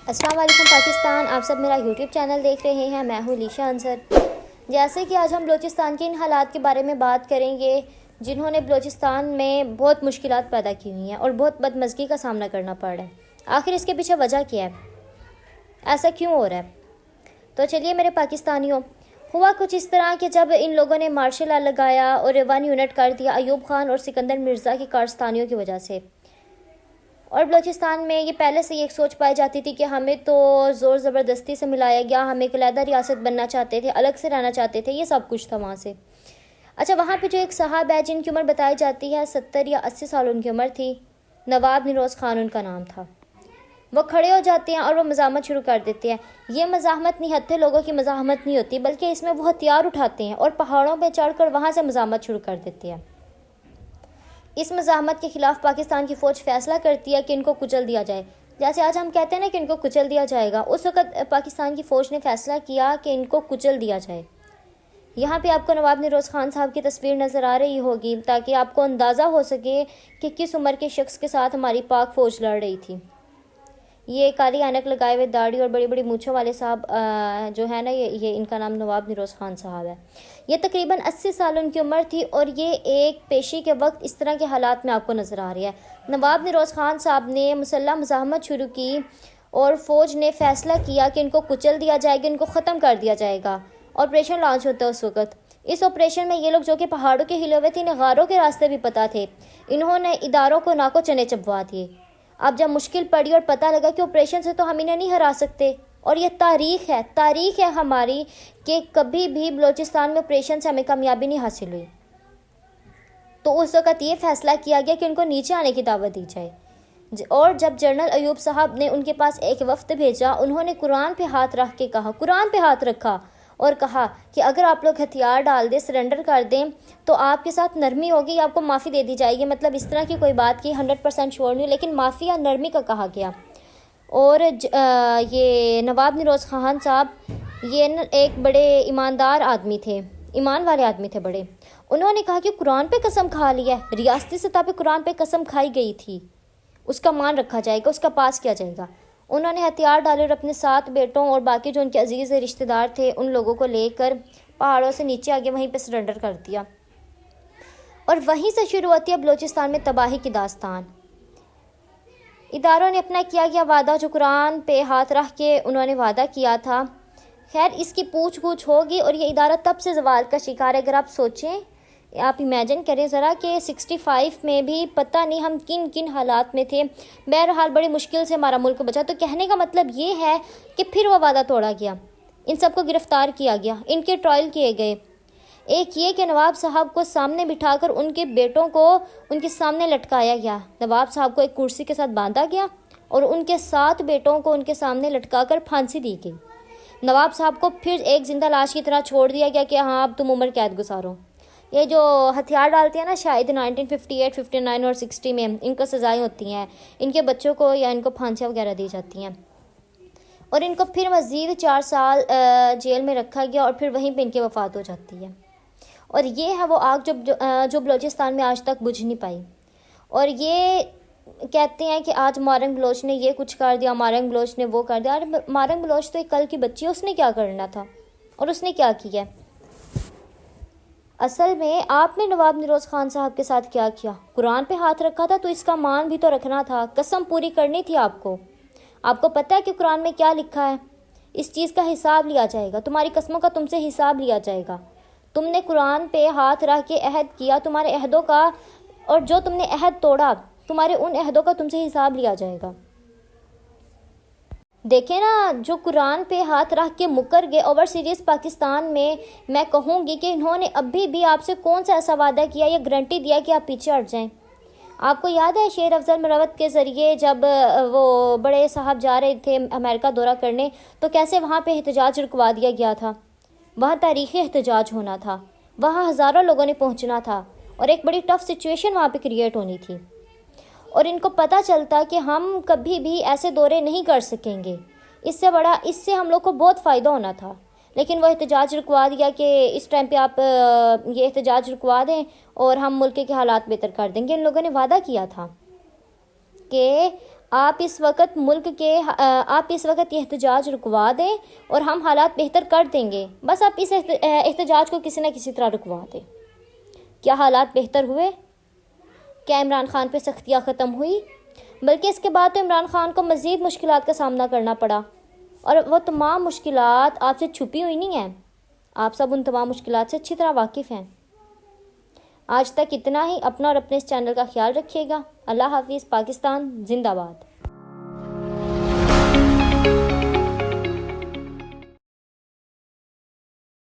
अस्सलाम वालेकुम पाकिस्तान। आप सब मेरा यूट्यूब चैनल देख रहे हैं। मैं हूँ लीशा अंसर। जैसे कि आज हम बलूचिस्तान के इन हालात के बारे में बात करेंगे जिन्होंने बलूचिस्तान में बहुत मुश्किलात पैदा की हुई हैं और बहुत बदमज़गी का सामना करना पड़ रहा है। आखिर इसके पीछे वजह क्या है, ऐसा क्यों हो रहा है? तो चलिए मेरे पाकिस्तानियों, हुआ कुछ इस तरह कि जब इन लोगों ने मार्शल लॉ लगाया और 1 यूनिट कर दिया अयूब खान और सिकंदर मिर्ज़ा की कारस्तानियों की वजह से। और बलूचिस्तान में ये पहले से ही एक सोच पाई जाती थी कि हमें तो ज़ोर ज़बरदस्ती से मिलाया गया, हम एक अलहदा रियासत बनना चाहते थे, अलग से रहना चाहते थे, ये सब कुछ था वहाँ से। अच्छा, वहाँ पे जो एक साहब है जिनकी उम्र बताई जाती है 70 या 80 साल उनकी उम्र थी, नवाब निरोज़ खान उनका नाम था। वो खड़े हो जाते हैं और वो मज़ाहमत शुरू कर देते हैं। ये मज़ाहमत निहत्थे लोगों की मज़ाहमत नहीं होती, बल्कि इसमें वो हथियार उठाते हैं और पहाड़ों पर चढ़ कर वहाँ से मज़ाहमत शुरू कर देते हैं। इस मज़ाहमत के ख़िलाफ़ पाकिस्तान की फ़ौज फ़ैसला करती है कि इनको कुचल दिया जाए। जैसे आज हम कहते हैं ना कि इनको कुचल दिया जाएगा, उस वक़्त पाकिस्तान की फ़ौज ने फ़ैसला किया कि इनको कुचल दिया जाए। यहाँ पे आपको नवाब निरोज़ खान साहब की तस्वीर नज़र आ रही होगी ताकि आपको अंदाज़ा हो सके कि किस उम्र के शख्स के साथ हमारी पाक फ़ौज लड़ रही थी। ये काली ऐनक लगाए हुए, दाढ़ी और बड़ी बड़ी मूँछों वाले साहब जो है ना, ये इनका नाम नवाब निरोज़ खान साहब है। ये तकरीबन 80 साल उनकी उम्र थी और ये एक पेशी के वक्त इस तरह के हालात में आपको नज़र आ रही है। नवाब निरोज़ खान साहब ने मुसल्लह मज़ाहमत शुरू की और फ़ौज ने फ़ैसला किया कि इनको कुचल दिया जाएगा, इनको ख़त्म कर दिया जाएगा। ऑपरेशन लॉन्च होता है उस वक़्त। इस ऑपरेशन में ये लोग जो कि पहाड़ों के हिले हुए थे, इन्हें गारों के रास्ते भी पता थे, इन्होंने इदारों को नाको चने चबवा दिए। अब जब मुश्किल पड़ी और पता लगा कि ऑपरेशन से तो हम इन्हें नहीं हरा सकते, और ये तारीख़ है हमारी कि कभी भी बलूचिस्तान में ऑपरेशन से हमें कामयाबी नहीं हासिल हुई, तो उस वक़्त ये फ़ैसला किया गया कि इनको नीचे आने की दावत दी जाए। और जब जनरल अयूब साहब ने उनके पास एक वफ्द भेजा, उन्होंने कुरान पे हाथ रख के कहा, कुरान पे हाथ रखा और कहा कि अगर आप लोग हथियार डाल दें, सरेंडर कर दें, तो आपके साथ नरमी होगी, आपको माफ़ी दे दी जाएगी। मतलब इस तरह की कोई बात की 100% श्योर नहीं, लेकिन माफ़ी या नरमी का कहा गया। और ये नवाब निरोज़ खान साहब ये एक बड़े ईमानदार आदमी थे, ईमान वाले आदमी थे बड़े। उन्होंने कहा कि कुरान पे कसम खा लिया है, रियासती सतह पे कुरान पे कसम खाई गई थी, उसका मान रखा जाएगा, उसका पास किया जाएगा। उन्होंने हथियार डाले और अपने 7 बेटों और बाकी जो उनके अजीज़ रिश्तेदार थे उन लोगों को लेकर पहाड़ों से नीचे आगे वहीं पे सरेंडर कर दिया। और वहीं से शुरू होती है बलूचिस्तान में तबाही की दास्तान। इदारों ने अपना किया गया वादा, जो कुरान पे हाथ रख के उन्होंने वादा किया था, खैर इसकी पूछ गूछ होगी और ये इदारा तब से ज़वाल का शिकार है। अगर आप सोचें, आप इमेजिन करें ज़रा कि 65 में भी पता नहीं हम किन किन हालात में थे। बहरहाल बड़ी मुश्किल से हमारा मुल्क बचा। तो कहने का मतलब ये है कि फिर वो वादा तोड़ा गया, इन सबको गिरफ़्तार किया गया, इनके ट्रायल किए गए। एक ये कि नवाब साहब को सामने बिठाकर उनके बेटों को उनके सामने लटकाया गया। नवाब साहब को एक कुर्सी के साथ बांधा गया और उनके 7 बेटों को उनके सामने लटकाकर फांसी दी गई। नवाब साहब को फिर एक जिंदा लाश की तरह छोड़ दिया गया कि हाँ अब तुम उम्र कैद गुजारो। ये जो हथियार डालते हैं ना, शायद 1958, 59 और 60 में इनको सज़ाएं होती हैं, इनके बच्चों को या इनको फांसियाँ वगैरह दी जाती हैं। और इनको फिर मज़ीद 4 साल जेल में रखा गया और फिर वहीं पे इनकी वफ़ात हो जाती है। और ये है वो आग जो बलूचिस्तान में आज तक बुझ नहीं पाई। और ये कहते हैं कि आज मारंग बलोच ने ये कुछ कर दिया, मारंग बलोच ने वो कर दिया। अरे मारंग बलोच तो एक कल की बच्ची है, उसने क्या करना था और उसने क्या किया? असल में आपने नवाब निरोज़ खान साहब के साथ क्या किया? कुरान पे हाथ रखा था तो इसका मान भी तो रखना था, कसम पूरी करनी थी आपको। आपको पता है कि कुरान में क्या लिखा है? इस चीज़ का हिसाब लिया जाएगा, तुम्हारी कस्मों का तुमसे हिसाब लिया जाएगा। तुमने कुरान पे हाथ रख के अहद किया, तुम्हारे अहदों का, और जो तुमने अहद तोड़ा, तुम्हारे उन अहदों का तुमसे हिसाब लिया जाएगा। देखें ना, जो कुरान पे हाथ रख के मुकर गए ओवर सीरीज पाकिस्तान में, मैं कहूँगी कि इन्होंने अभी भी आपसे कौन सा ऐसा वादा किया या गारंटी दिया कि आप पीछे हट जाएं? आपको याद है शेर अफजल मरवत के ज़रिए जब वो बड़े साहब जा रहे थे अमेरिका दौरा करने, तो कैसे वहाँ पे एहतजाज रुकवा दिया गया था? वहाँ तारीख़ी एहतजाज होना था, वहाँ हज़ारों लोगों ने पहुँचना था और एक बड़ी टफ़ सिचुएशन वहाँ पे क्रिएट होनी थी। और इनको पता चलता कि हम कभी भी ऐसे दौरे नहीं कर सकेंगे, इससे हम लोग को बहुत फ़ायदा होना था, लेकिन वो एहतजाज रुकवा दिया कि इस टाइम पे आप ये एहतजाज रुकवा दें और हम मुल्क के हालात बेहतर कर देंगे। इन लोगों ने वादा किया था कि آپ اس وقت یہ احتجاج رکوا دیں اور ہم حالات بہتر کر دیں گے. بس آپ اس احتجاج کو کسی نہ کسی طرح رکوا دیں. کیا حالات بہتر ہوئے؟ کیا عمران خان پہ سختیاں ختم ہوئی؟ بلکہ اس کے بعد تو عمران خان کو مزید مشکلات کا سامنا کرنا پڑا، اور وہ تمام مشکلات آپ سے چھپی ہوئی نہیں ہیں. آپ سب ان تمام مشکلات سے اچھی طرح واقف ہیں. آج تک اتنا ہی. اپنا اور اپنے اس چینل کا خیال رکھیے گا. اللہ حافظ. پاکستان زندہ باد.